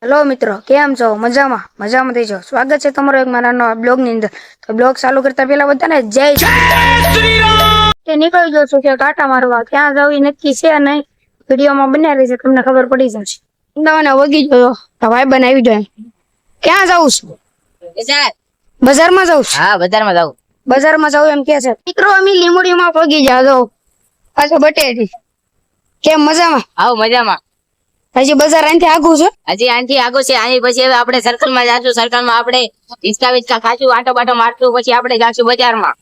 Hello મિત્રો, કેમ છો? મજામાં મજામાં થઈ જાઓ. સ્વાગત છે તમારો એક મારા નવા બ્લોગ ની અંદર. તો બ્લોગ ચાલુ કરતા પહેલા બધાને જય શ્રી રામ. કે નીકળી ગયો છું કે કાંટા મારવા ક્યાં જવી નક્કી છે નહીં. વિડીયોમાં બનાવી છે, તમને ખબર પડી જશે. અમદાવાદ વગી ગયો તો ભાઈ બનાવી જાય. ક્યાં જાઉં છું? બજારમાં જાઉં છું. હા, બજારમાં જાવ. બજારમાં જાઉં એમ કે છે મિત્રો. અમે લીમડીમાં પગી જાજો પાછો બટેટી. કેમ મજામાં? આવ મજામાં. હજી બજાર અહીંથી આગું છે? હજી આનથી આગળ છે. આની પછી હવે આપણે સર્કલ માં જાશું. સર્કલ માં આપણે હિંચકા વિચકા ખાશું, આટો બાટો મારશું, પછી આપણે જાશું બજારમાં.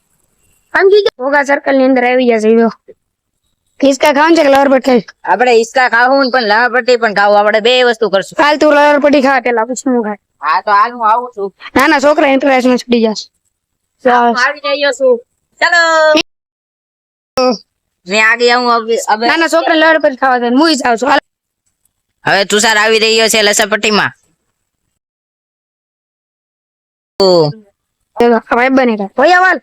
સમજી ગયો? ભોગા સર્કલ ની અંદર આવી જશે. જો હિંચકા ખાવાનું છે કે લવરપટ્ટી ખાવી? આપણે હિંચકા ખાવું પણ લાવપટ્ટી પણ ખાવું. આપણે બે વસ્તુ કરશું. હાલ તું લવરપટ્ટી ખા પેલા, પછી હું ખાય. હા તો હાલ હું આવું છું. નાના છોકરા ઇન્ટરેસ્ટ માં છૂટી જશે. આવી જઈએ છું. ચાલો મેં આગે આવું. હવે નાના છોકરા લવરપટ્ટી ખાવા દે. હું જાઉં છું. હવે તુષાર આવી રહ્યો છે લસણપટ્ટીમાં. ભાઈ બને કા ભૈયા વાલ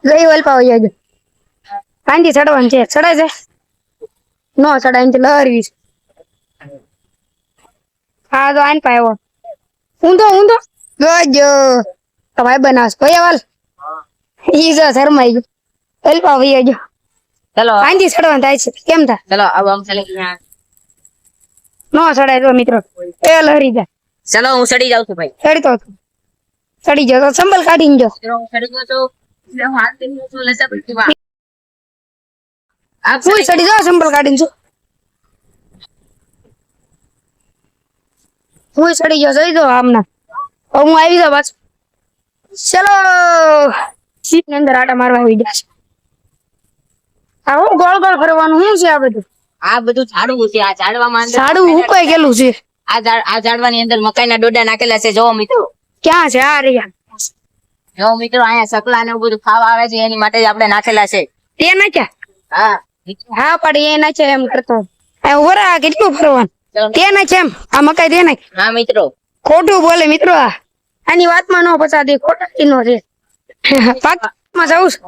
જઈ વલપા હોય આજે કાંડી ચડવાનું છે. ચડાય છે નો ચડાય ને લહરવી છે. હા તો આન પાયો ઊંધો ઊંધો ગજો તો ભાઈ બનાવશ ભૈયા વાલ ઈ જો શરમાઈ ગયો. વલપા હોય આજે ચલો કાંડી ચડવાનું થાય છે. કેમ થાય? ચલો આવો આમ ચાલે. નો ચડાય તો મિત્રો એ લહરી જાય. ચલો હું ચડી જાઉં છું ભાઈ. ચડી તો ચડી જાવ તો સંભલ કાઢીને જો. ચલો હું ચડી ગયો છું. હું હાથ કરી છું લસણપટ્ટીમાં. આપ હું ચડી જાવ સંભલ કાઢીને જો. હું ચડી ગયો જઈ દો આમના. હું આવી જાઉં પાછું. ચલો સીટ ની અંદર આટા મારવા આવી ગયા છે. આ હું ગોળ ગોળ ફરવાનું શું છે આ બધું? આ બધું ઝાડવું છે. આ ઝાડવામાં અંદર ઝાડું હુકાઈ ગયેલું છે. આ ઝાડવાની અંદર મકાઈના ડોડા નાખેલા છે. જોવો મિત્રો. ક્યાં છે આ રહ્યા? જો મિત્રો અહીંયા સકલા ને એવું બધું ખાવા આવે છે, એની માટે જ આપણે નાખેલા છે. તે નાખ્યા? હા હા પડી એ નાખ્યા એમ કરતો. વરા કેટલું ફરવાનું? તે નાખ્યા એમ? આ મકાઈ તે નાખ. હા મિત્રો. ખોટું બોલે મિત્રો. આની વાતમાં નો પચા દે. ખોટા નો છે. પાકમાં જાઉં છું.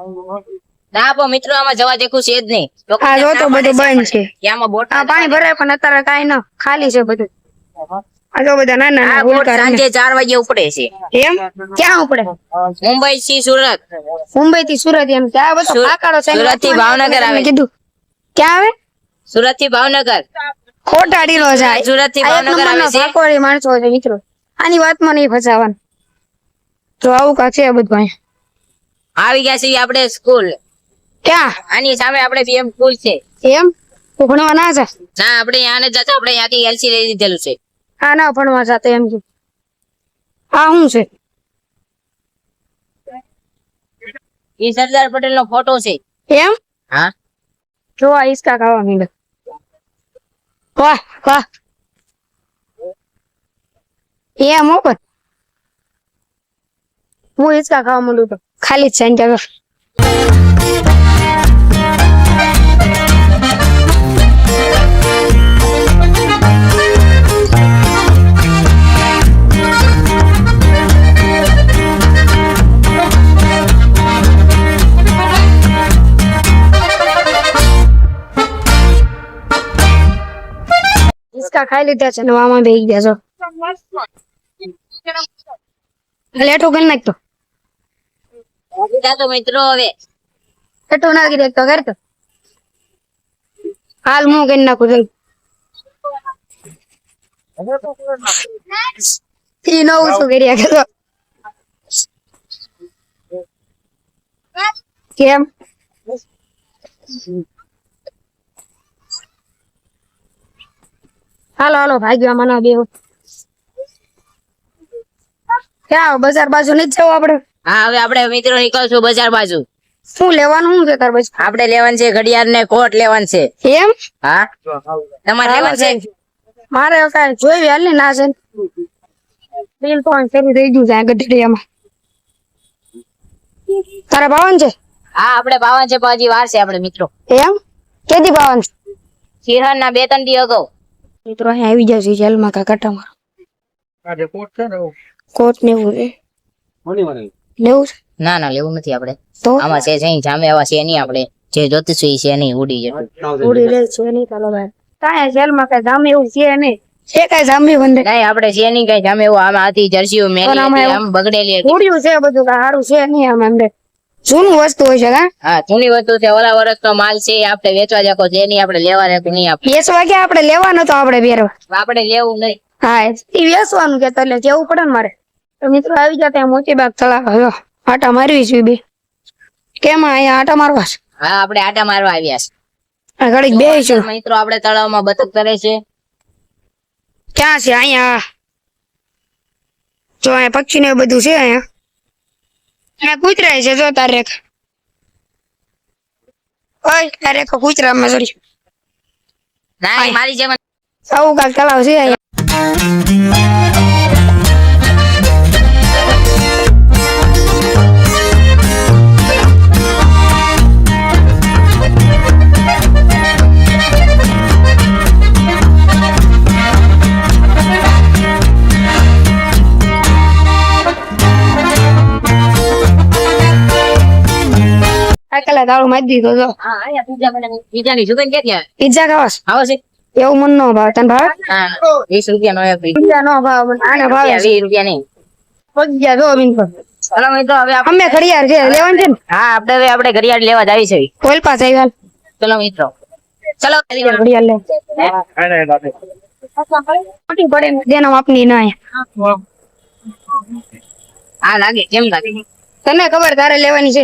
ના પણ મિત્રો આમાં જવા દેખું છે જ નહીં. આ જો તો બધું બંધ છે. આમાં બોટ આ પાણી ભરાય પણ અત્યારે કાંઈ ન ખાલી છે બધું. આ જો બધા નાના આ નાના બોટ ઉલ્કા રમે. સાંજે 4 વાગે ઉપડે છે. એમ ક્યાં ઉપડે? મુંબઈ થી સુરત. મુંબઈ થી સુરત એમ ક્યાં બધો પાકાડો છે? સુરત થી ભાવનગર આવે. કીધું ક્યાં આવે? સુરત થી ભાવનગર. ખોટાડી નો જાય. સુરત થી આ એક ભાવનગર નંબરનો આવે છે. ભાકોળી માણસો છે મિત્રો. આની વાતમાં નહીં ફસાવાનું. જો આવું કા છે બધું અહીંયા. આવી ગયા છીએ આપણે સ્કૂલ. ક્યાં? આની સામે આપણે પીએમ સ્કૂલ છે. એમ તું ભણવા ના જા? ના આપણે અહીંયા ને જતા આપણે અહીંયાથી એલસી લઈ લીધેલું છે. હા ના ભણવા જાતે એમ કે. આ શું છે? એ સરદાર પટેલ નો ફોટો છે. એમ હા જો આ હિંચકા ખાવા માંડે. વાહ વાહ એમ હો પણ હું હિંચકા ખાવા માંડું તો ખાલી જ છે ને. હિંચકા ખાઈ લીધા છે ને આમાં બેસી ગયા છો. લેટો કરી નાખતો. તો મિત્રો હવે લેટો નાખી દેખતો કરતો. હાલ હું કરી નાખું જલ્દી. ઈ નવું શું કર્યા કરતો. કેમ? હાલો હાલો ભાગ્યા મને બે. ક્યાં બજાર બાજુ નથી જવું આપડે? હા હવે આપણે મિત્રો નીકળશું બજાર બાજુ. શું લેવાનું શું છે તાર બાજુ? આપણે લેવાનું છે ઘડિયાળ ને કોટ લેવાનું છે. એમ હા તમારે લેવાનું છે? મારે કાંઈ જોઈ હાલ ને ના છે. બિલ પણ શરૂ થઈ ગયું છે ગઢડિયામાં. તારે ભાવન છે? હા આપણે પાવન છે પણ હજી વાર છે આપણે મિત્રો. એમ કેદી ભાવન છે? શિરહન ના 2-3 દી અગાઉ. મિત્રો અહીંયા આવી જશે જેલમાં કાકા મારો. આજે કોટ છે ને કોટ ને એવું છે. લેવું છે? ના ના લેવું નથી આપણે. તો આમાં છે જઈ જામે આવા છે નહીં. આપણે જે જોતું છે એ છે નહીં. ઉડી જતું ઉડી રે છે નહીં ચાલો ભાઈ. કાંઈ જેલમાં કઈ જામે એવું છે નહીં. છે કઈ જાંબી બંને નહીં આપણે છે નહીં કઈ તમે એવું આમ આથી જર્સીઓ મેલી આમાં હતી, એવું? આમ બગડેલી હતી. થોડ્યું છે બધું કાંઈ સારું છે નહીં આમ અંદર જૂનું વસ્તુ હોય છે કા હા જૂની વસ્તુ છે, ઓલા વર્ષનો માલ છે, આપણે વેચવા જાકો જે નહીં આપણે લેવા રાખું નહીં આપણે. વેચવા ગયા આપણે લેવાનો તો આપણે પહેરવા આપણે લેવું નહીં. હા એ વેચવાનું કે એટલે કેવું પડે ને મારે તો મિત્રો આવી જતા ત્યાં મોતીબાગ તળાવ હવે આટા મારવી છે બે કેમ અહીંયા આટા મારવા છે હા આપણે આટા મારવા આવ્યા છે. આ ઘડીક બેસીશું મિત્રો આપણે તળાવમાં બતક કરે છે. ક્યાં છે અહીંયા જો અહીંયા પક્ષી ને બધું છે અહીંયા કૂતરાય છે જો તારે ઓય તારે કૂતરામાં સરી ના મારી જેમ આવું કાંક તળાવ છે અહીંયા આકલા તાળું મારી દીધો જો હા અહીંયા પીઝાની દુકાન ક્યાંથી આવે? પિઝા ખાવાસ આવો છે? એવું મન નો ભાવ તને ભાવ હા 20 રૂપિયાનો એક પીઝા. પિઝા નો ભાવ આને ભાવે 20 રૂપિયા નહીં. પગ્યા જો બિન ચાલો મિત્રો હવે આપણે અમે ઘડિયાળ છે લેવાનું છે ને હા આપણે ઘડિયાળ લેવા જાવી છે. કોઈલ પાસે આવ્યા ચલો મિત્રો ચલો ઘડિયાળ લે મોટી પડે ને દેનો માપની ના હા લાગે કેમ લાગે? તને ખબર તારે લેવાની છે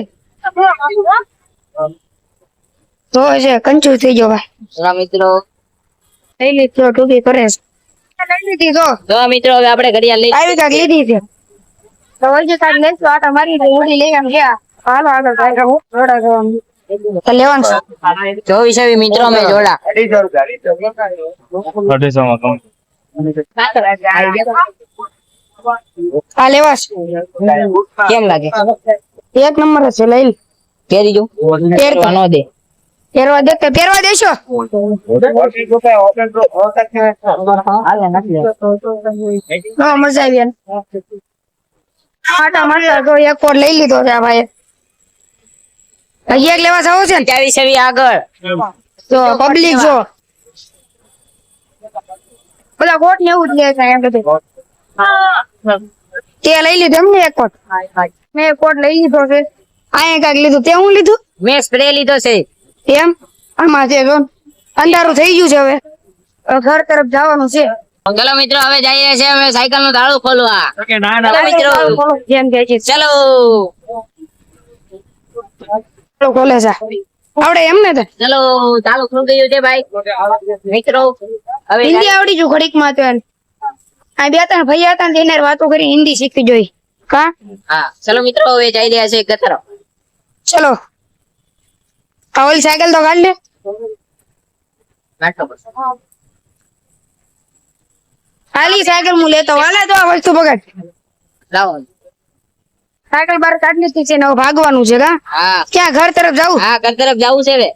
તો છે કંચું થઈ ગયો ભાઈ ચલો મિત્રો લઈ લીધો ટૂંકી કરે છે લઈ લીધી જો તો મિત્રો હવે આપણે ઘડિયાળ લઈ આવી કાંક લીધી છે તો વૈજુ કાંક લઈશું આટા મારી દે ઉડી લઈ આમ ગયા હાલો આગળ કાંઈ હું રોડા જવાનું તો લેવાનું છે 24 મિત્રો અમે જોડા. 250 આ લેવા કેમ લાગે? છે એક નંબર જ છે લઈ લે. પહેરી જો પહેરતા. ન દે. પહેરવા દે પહેરવા દેશો હાલે નથી લેવા. હા મજા આવી એને. આટા મારતા તો એક કોટ લઈ લીધો છે આ ભાઈ હજી એક લેવા જવું છે ને 27 આગળ જો પબ્લિક જો બધા કોટ ને એવું જ લે છે એમ બધું તે લઈ લીધું એમ ને એક કોટ મેં એક કોટ લઈ લીધો છે અહીંયા કાંઈક લીધું તે હું લીધું મેં સ્પ્રે લીધો છે. એમ આમાં છે જો અંધારું થઈ ગયું છે હવે ઘર તરફ જવાનું છે ચલો મિત્રો હવે જઈએ છીએ અમે સાયકલ નું તાળું ખોલવા. ચલો મિત્રો જેમ કે છે ચલો ચાલો ખોલે છે આવડે એમ ને તે ચલો તાળું ખુલી ગયું છે ભાઈ મિત્રો. હવે હિન્દી આવડી જુ ઘડીક માં તો એને આ બે ત્રણ ભૈયા હતા ને તેને વાતો કરી હિન્દી શીખવી જોઈ કા હા ચલો મિત્રો હવે જઈ રહ્યા છે ગતરો. ચલો આ ઓલી સાયકલ તો કાઢ લે નાટો બસ. ખાલી સાયકલ હું લેતો હાલે તો આ વસ્તુ પકડ લાવો. સાયકલ બાર કાઢી લીધી છે ને હવે ભાગવાનું છે કા હા ક્યાં ઘર તરફ જાવું હા ઘર તરફ જવું છે હવે.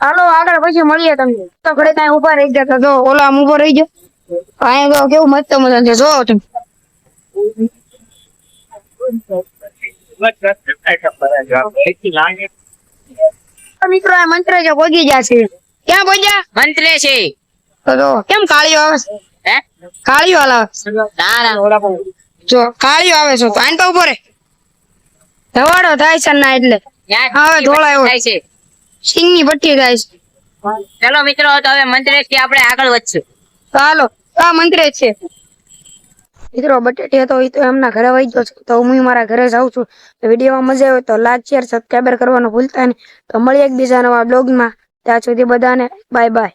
હાલો આગળ પછી મળીએ તમને તો ઘરે ત્યાં ઉભા રહી જતા જો ઓલો આમ ઉભો રહી ગયો અહીંયા તો કેવું મસ્ત મજા છે જો તમે મિત્રો આ મંત્ર છે પહોંચી જશે ક્યાં પહોંચ્યા મંત્રે છે. તો જો કેમ કાળીઓ આવે છે હે કાળીઓ હાલ આવે ના ના જો કાળીઓ આવે છે તો આને તો ઉભો રે ધવાડો થાય છે ના એટલે હવે ઢોળાયો. થાય છે. સિંગ ની પટ્ટી થાય છે ચલો મિત્રો તો હવે મંત્રેશ થી આપણે આગળ વધશું. તો હાલો આ મંત્ર જ છે મિત્રો બટેટી હતો એ તો એમના ઘરે વહી ગયો છે તો હું મારા ઘરે જાઉં છું તો વિડીયોમાં મજા આવે તો લાઈક શેર સબસ્ક્રાઈબર કરવાનું ભૂલતા નહીં તો મળીએ એક બીજા નવા બ્લોગમાં ત્યાં સુધી બધાને બાય બાય.